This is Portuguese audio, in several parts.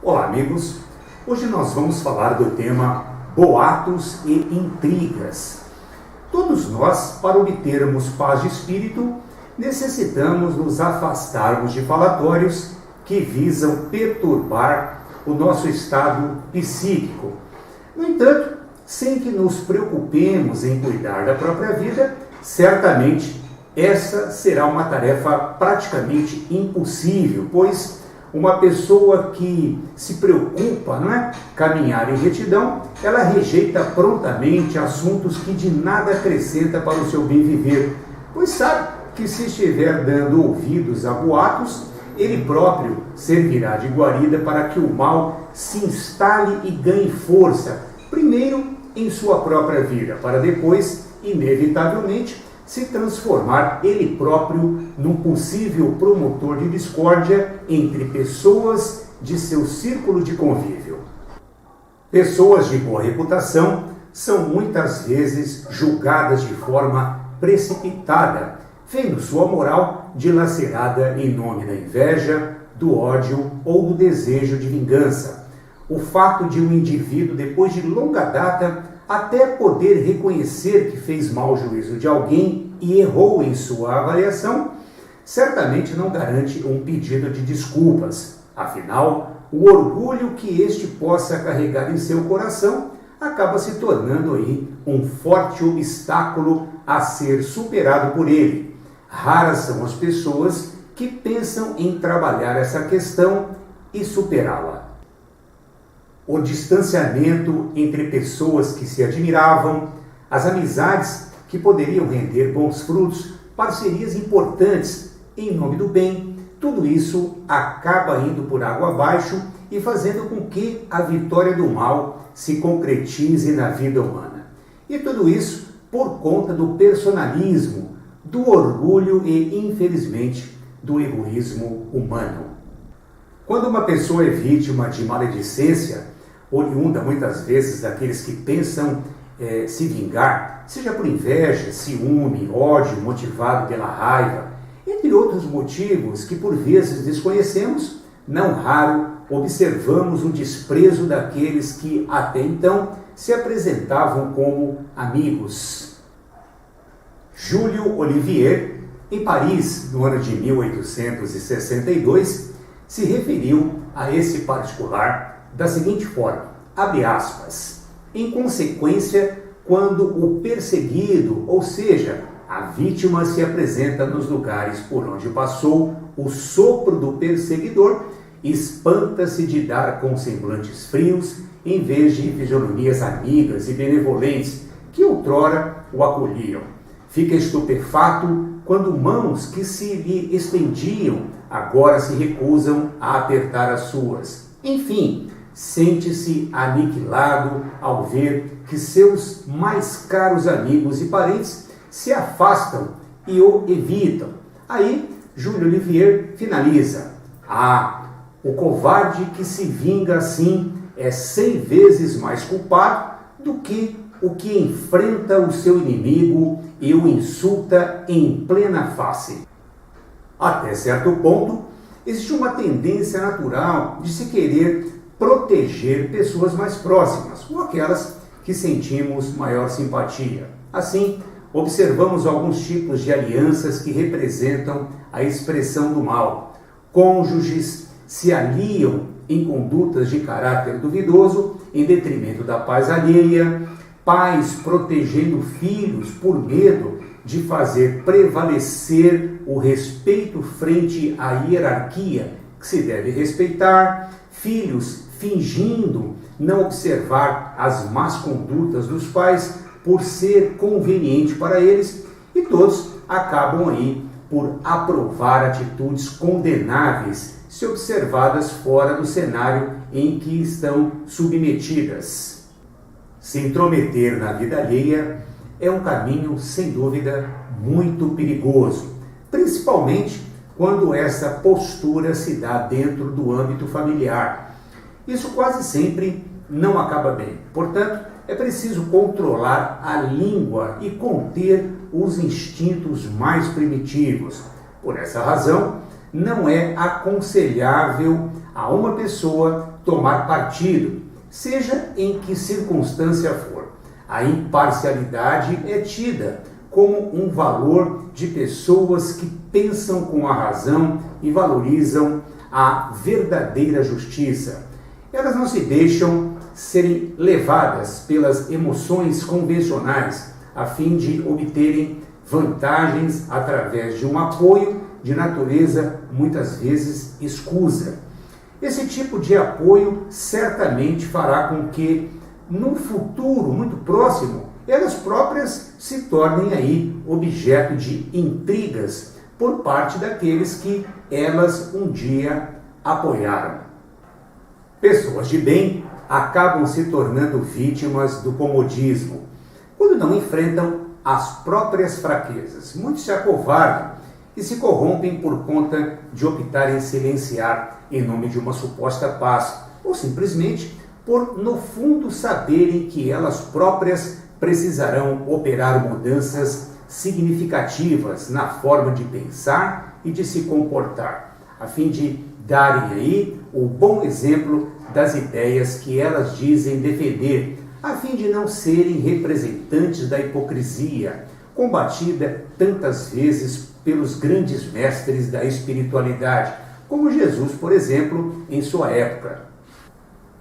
Olá, amigos! Hoje nós vamos falar do tema boatos e intrigas. Todos nós, para obtermos paz de espírito, necessitamos nos afastarmos de falatórios que visam perturbar o nosso estado psíquico. No entanto, sem que nos preocupemos em cuidar da própria vida, certamente essa será uma tarefa praticamente impossível, pois uma pessoa que se preocupa, caminhar em retidão, ela rejeita prontamente assuntos que de nada acrescentam para o seu bem viver, pois sabe que se estiver dando ouvidos a boatos, ele próprio servirá de guarida para que o mal se instale e ganhe força, primeiro em sua própria vida, para depois, inevitavelmente, se transformar ele próprio num possível promotor de discórdia entre pessoas de seu círculo de convívio. Pessoas de boa reputação são muitas vezes julgadas de forma precipitada, vendo sua moral dilacerada em nome da inveja, do ódio ou do desejo de vingança. O fato de um indivíduo, depois de longa data, até poder reconhecer que fez mau juízo de alguém e errou em sua avaliação, certamente não garante um pedido de desculpas. Afinal, o orgulho que este possa carregar em seu coração acaba se tornando aí um forte obstáculo a ser superado por ele. Raras são as pessoas que pensam em trabalhar essa questão e superá-la. O distanciamento entre pessoas que se admiravam, as amizades que poderiam render bons frutos, parcerias importantes em nome do bem, tudo isso acaba indo por água abaixo e fazendo com que a vitória do mal se concretize na vida humana. E tudo isso por conta do personalismo, do orgulho e, infelizmente, do egoísmo humano. Quando uma pessoa é vítima de maledicência, oriunda muitas vezes daqueles que pensam se vingar, seja por inveja, ciúme, ódio motivado pela raiva, entre outros motivos que por vezes desconhecemos, não raro observamos o desprezo daqueles que até então se apresentavam como amigos. Júlio Olivier, em Paris, no ano de 1862, se referiu a esse particular da seguinte forma, abre aspas, em consequência, quando o perseguido, ou seja, a vítima se apresenta nos lugares por onde passou, o sopro do perseguidor espanta-se de dar com semblantes frios, em vez de fisionomias amigas e benevolentes que outrora o acolhiam. Fica estupefato quando mãos que se lhe estendiam agora se recusam a apertar as suas. Enfim, sente-se aniquilado ao ver que seus mais caros amigos e parentes se afastam e o evitam. Aí, Júlio Olivier finaliza. O covarde que se vinga assim é 100 vezes mais culpado do que o que enfrenta o seu inimigo e o insulta em plena face. Até certo ponto, existe uma tendência natural de se querer proteger pessoas mais próximas, ou aquelas que sentimos maior simpatia. Assim, observamos alguns tipos de alianças que representam a expressão do mal. Cônjuges se aliam em condutas de caráter duvidoso em detrimento da paz alheia, pais protegendo filhos por medo de fazer prevalecer o respeito frente à hierarquia que se deve respeitar, filhos fingindo não observar as más condutas dos pais por ser conveniente para eles, e todos acabam aí por aprovar atitudes condenáveis se observadas fora do cenário em que estão submetidas. Se intrometer na vida alheia é um caminho, sem dúvida, muito perigoso, principalmente quando essa postura se dá dentro do âmbito familiar. Isso quase sempre não acaba bem. Portanto, é preciso controlar a língua e conter os instintos mais primitivos. Por essa razão, não é aconselhável a a uma pessoa tomar partido, seja em que circunstância for. A imparcialidade é tida como um valor de pessoas que pensam com a razão e valorizam a verdadeira justiça. Elas não se deixam serem levadas pelas emoções convencionais a fim de obterem vantagens através de um apoio de natureza muitas vezes escusa. Esse tipo de apoio certamente fará com que, no futuro muito próximo, elas próprias se tornem aí objeto de intrigas por parte daqueles que elas um dia apoiaram. Pessoas de bem acabam se tornando vítimas do comodismo, quando não enfrentam as próprias fraquezas. Muitos se acovardam e se corrompem por conta de optar em silenciar em nome de uma suposta paz, ou simplesmente por, no fundo, saberem que elas próprias precisarão operar mudanças significativas na forma de pensar e de se comportar, a fim de darem aí o bom exemplo das ideias que elas dizem defender, a fim de não serem representantes da hipocrisia, combatida tantas vezes pelos grandes mestres da espiritualidade, como Jesus, por exemplo, em sua época.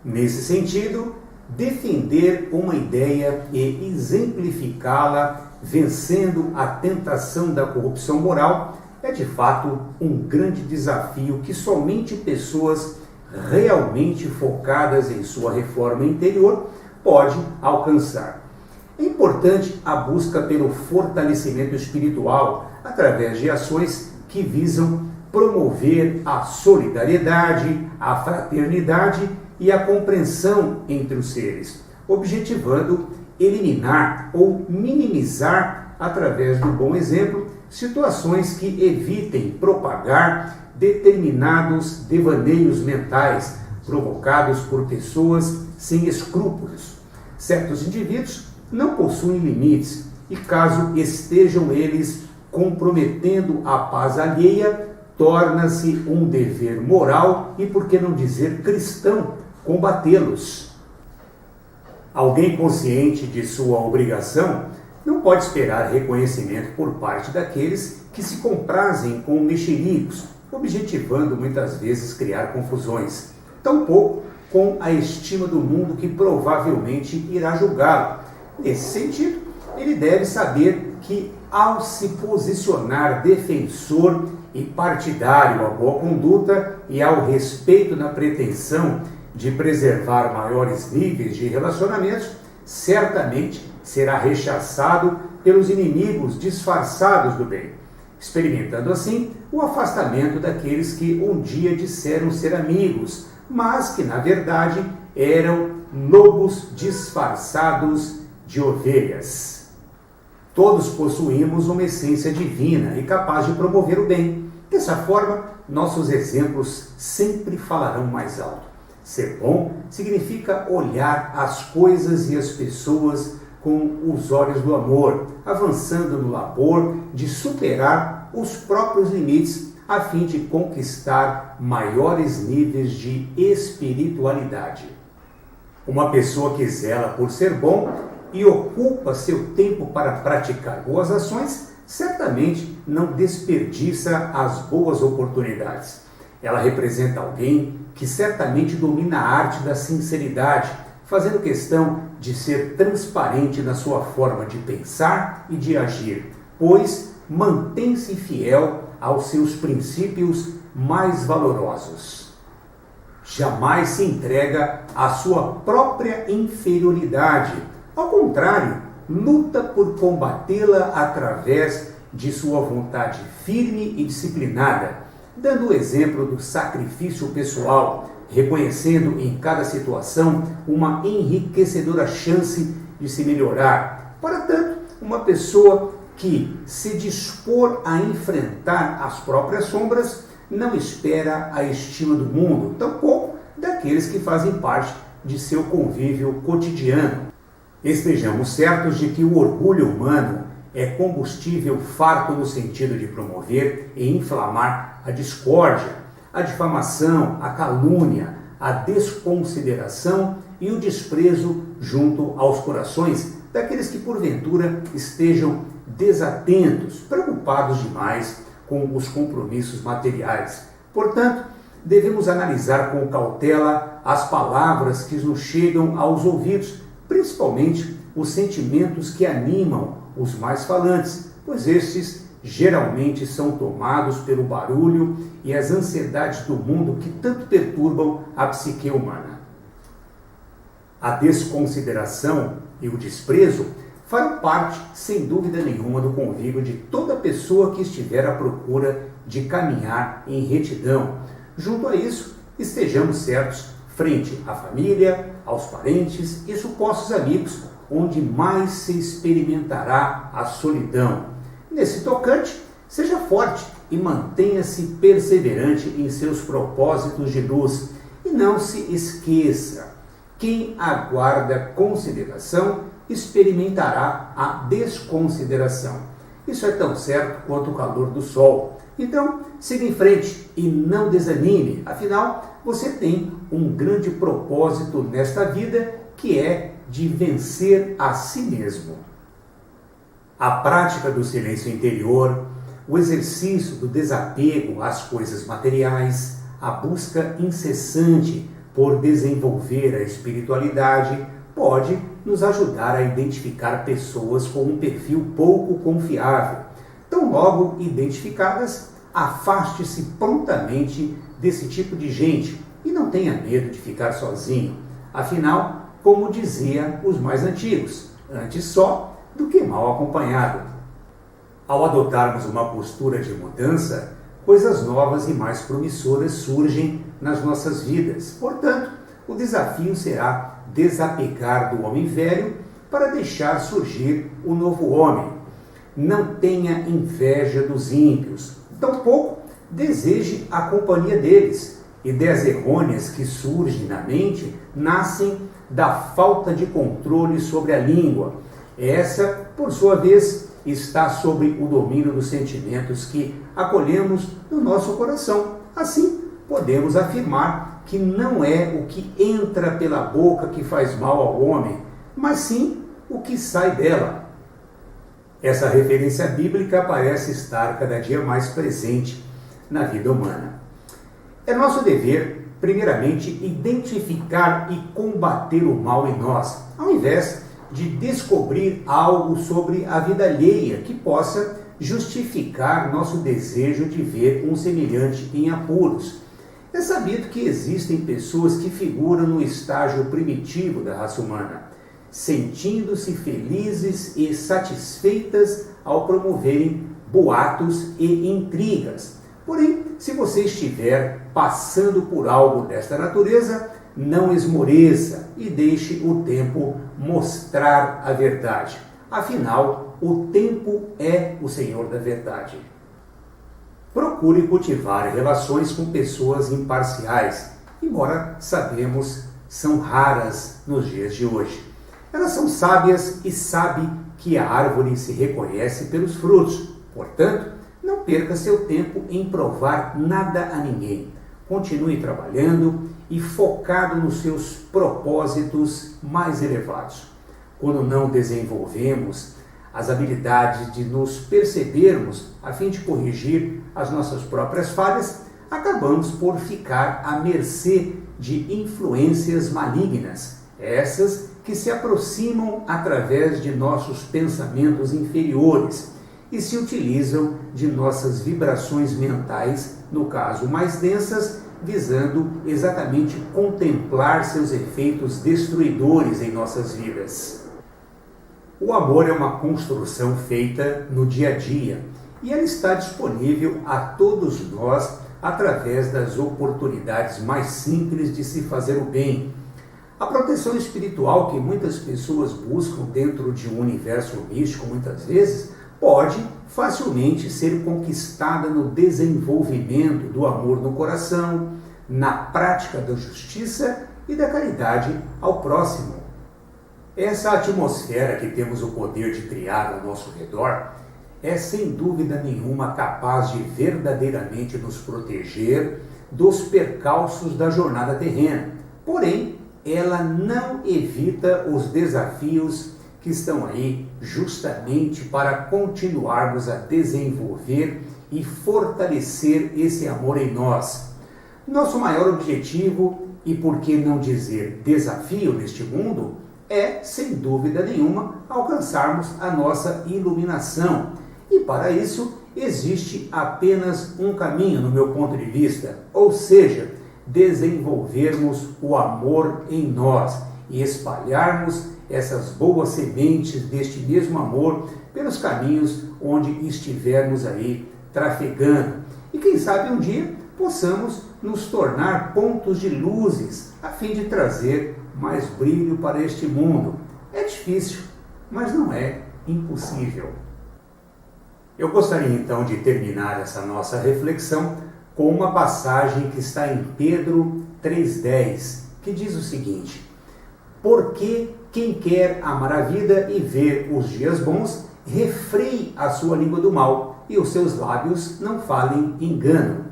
Nesse sentido, defender uma ideia e exemplificá-la, vencendo a tentação da corrupção moral, é de fato um grande desafio que somente pessoas realmente focadas em sua reforma interior pode alcançar. É importante a busca pelo fortalecimento espiritual através de ações que visam promover a solidariedade, a fraternidade e a compreensão entre os seres, objetivando eliminar ou minimizar, através do bom exemplo, situações que evitem propagar determinados devaneios mentais provocados por pessoas sem escrúpulos. Certos indivíduos não possuem limites e, caso estejam eles comprometendo a paz alheia, torna-se um dever moral e, por que não dizer cristão, combatê-los. Alguém consciente de sua obrigação não pode esperar reconhecimento por parte daqueles que se comprazem com mexericos, objetivando muitas vezes criar confusões. Tampouco com a estima do mundo que provavelmente irá julgá-lo. Nesse sentido, ele deve saber que, ao se posicionar defensor e partidário à boa conduta e ao respeito na pretensão de preservar maiores níveis de relacionamentos, certamente será rechaçado pelos inimigos disfarçados do bem, experimentando assim o afastamento daqueles que um dia disseram ser amigos, mas que na verdade eram lobos disfarçados de ovelhas. Todos possuímos uma essência divina e capaz de promover o bem. Dessa forma, nossos exemplos sempre falarão mais alto. Ser bom significa olhar as coisas e as pessoas com os olhos do amor, avançando no labor de superar os próprios limites a fim de conquistar maiores níveis de espiritualidade. Uma pessoa que zela por ser bom e ocupa seu tempo para praticar boas ações, certamente não desperdiça as boas oportunidades. Ela representa alguém que certamente domina a arte da sinceridade, fazendo questão de ser transparente na sua forma de pensar e de agir, pois mantém-se fiel aos seus princípios mais valorosos. Jamais se entrega à sua própria inferioridade. Ao contrário, luta por combatê-la através de sua vontade firme e disciplinada, dando o exemplo do sacrifício pessoal, reconhecendo em cada situação uma enriquecedora chance de se melhorar. Para tanto, uma pessoa que se dispor a enfrentar as próprias sombras não espera a estima do mundo, tampouco daqueles que fazem parte de seu convívio cotidiano. Estejamos certos de que o orgulho humano é combustível farto no sentido de promover e inflamar a discórdia, a difamação, a calúnia, a desconsideração e o desprezo junto aos corações daqueles que porventura estejam desatentos, preocupados demais com os compromissos materiais. Portanto, devemos analisar com cautela as palavras que nos chegam aos ouvidos, principalmente os sentimentos que animam os mais falantes, pois estes geralmente são tomados pelo barulho e as ansiedades do mundo que tanto perturbam a psique humana. A desconsideração e o desprezo farão parte, sem dúvida nenhuma, do convívio de toda pessoa que estiver à procura de caminhar em retidão. Junto a isso, estejamos certos frente à família, aos parentes e supostos amigos, onde mais se experimentará a solidão. Nesse tocante, seja forte e mantenha-se perseverante em seus propósitos de luz. E não se esqueça, quem aguarda consideração experimentará a desconsideração. Isso é tão certo quanto o calor do sol. Então, siga em frente e não desanime. Afinal, você tem um grande propósito nesta vida, que é de vencer a si mesmo. A prática do silêncio interior, o exercício do desapego às coisas materiais, a busca incessante por desenvolver a espiritualidade, pode nos ajudar a identificar pessoas com um perfil pouco confiável. Tão logo identificadas, afaste-se prontamente desse tipo de gente e não tenha medo de ficar sozinho. Afinal, como dizia os mais antigos, antes só do que mal acompanhado. Ao adotarmos uma postura de mudança, coisas novas e mais promissoras surgem nas nossas vidas. Portanto, o desafio será desapegar do homem velho para deixar surgir o novo homem. Não tenha inveja dos ímpios, tampouco deseje a companhia deles. Ideias errôneas que surgem na mente nascem da falta de controle sobre a língua. Essa, por sua vez, está sob o domínio dos sentimentos que acolhemos no nosso coração. Assim, podemos afirmar que não é o que entra pela boca que faz mal ao homem, mas sim o que sai dela. Essa referência bíblica parece estar cada dia mais presente na vida humana. É nosso dever, primeiramente, identificar e combater o mal em nós, ao invés de descobrir algo sobre a vida alheia que possa justificar nosso desejo de ver um semelhante em apuros. É sabido que existem pessoas que figuram no estágio primitivo da raça humana, sentindo-se felizes e satisfeitas ao promoverem boatos e intrigas. Porém, se você estiver passando por algo desta natureza, não esmoreça e deixe o tempo mostrar a verdade. Afinal, o tempo é o Senhor da verdade. Procure cultivar relações com pessoas imparciais, embora sabemos são raras nos dias de hoje. Elas são sábias e sabem que a árvore se reconhece pelos frutos. Portanto, não perca seu tempo em provar nada a ninguém. Continue trabalhando e focado nos seus propósitos mais elevados. Quando não desenvolvemos as habilidades de nos percebermos a fim de corrigir as nossas próprias falhas, acabamos por ficar à mercê de influências malignas, essas que se aproximam através de nossos pensamentos inferiores e se utilizam de nossas vibrações mentais, no caso mais densas, visando exatamente contemplar seus efeitos destruidores em nossas vidas. O amor é uma construção feita no dia a dia e ela está disponível a todos nós através das oportunidades mais simples de se fazer o bem. A proteção espiritual que muitas pessoas buscam dentro de um universo místico, muitas vezes, pode facilmente ser conquistada no desenvolvimento do amor no coração, na prática da justiça e da caridade ao próximo. Essa atmosfera que temos o poder de criar ao nosso redor é sem dúvida nenhuma capaz de verdadeiramente nos proteger, dos percalços da jornada terrena. Porém, ela não evita os desafios que estão aí justamente para continuarmos a desenvolver e fortalecer esse amor em nós. Nosso maior objetivo, e por que não dizer desafio neste mundo, é, sem dúvida nenhuma, alcançarmos a nossa iluminação. E para isso existe apenas um caminho, no meu ponto de vista, ou seja, desenvolvermos o amor em nós e espalharmos essas boas sementes deste mesmo amor pelos caminhos onde estivermos aí trafegando. E quem sabe um dia possamos nos tornar pontos de luzes a fim de trazer mais brilho para este mundo. É difícil, mas não é impossível. Eu gostaria então de terminar essa nossa reflexão com uma passagem que está em Pedro 3,10, que diz o seguinte: porque quem quer amar a vida e ver os dias bons, refreie a sua língua do mal e os seus lábios não falem engano.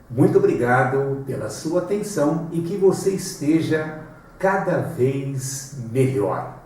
Muito obrigado pela sua atenção e que você esteja cada vez melhor.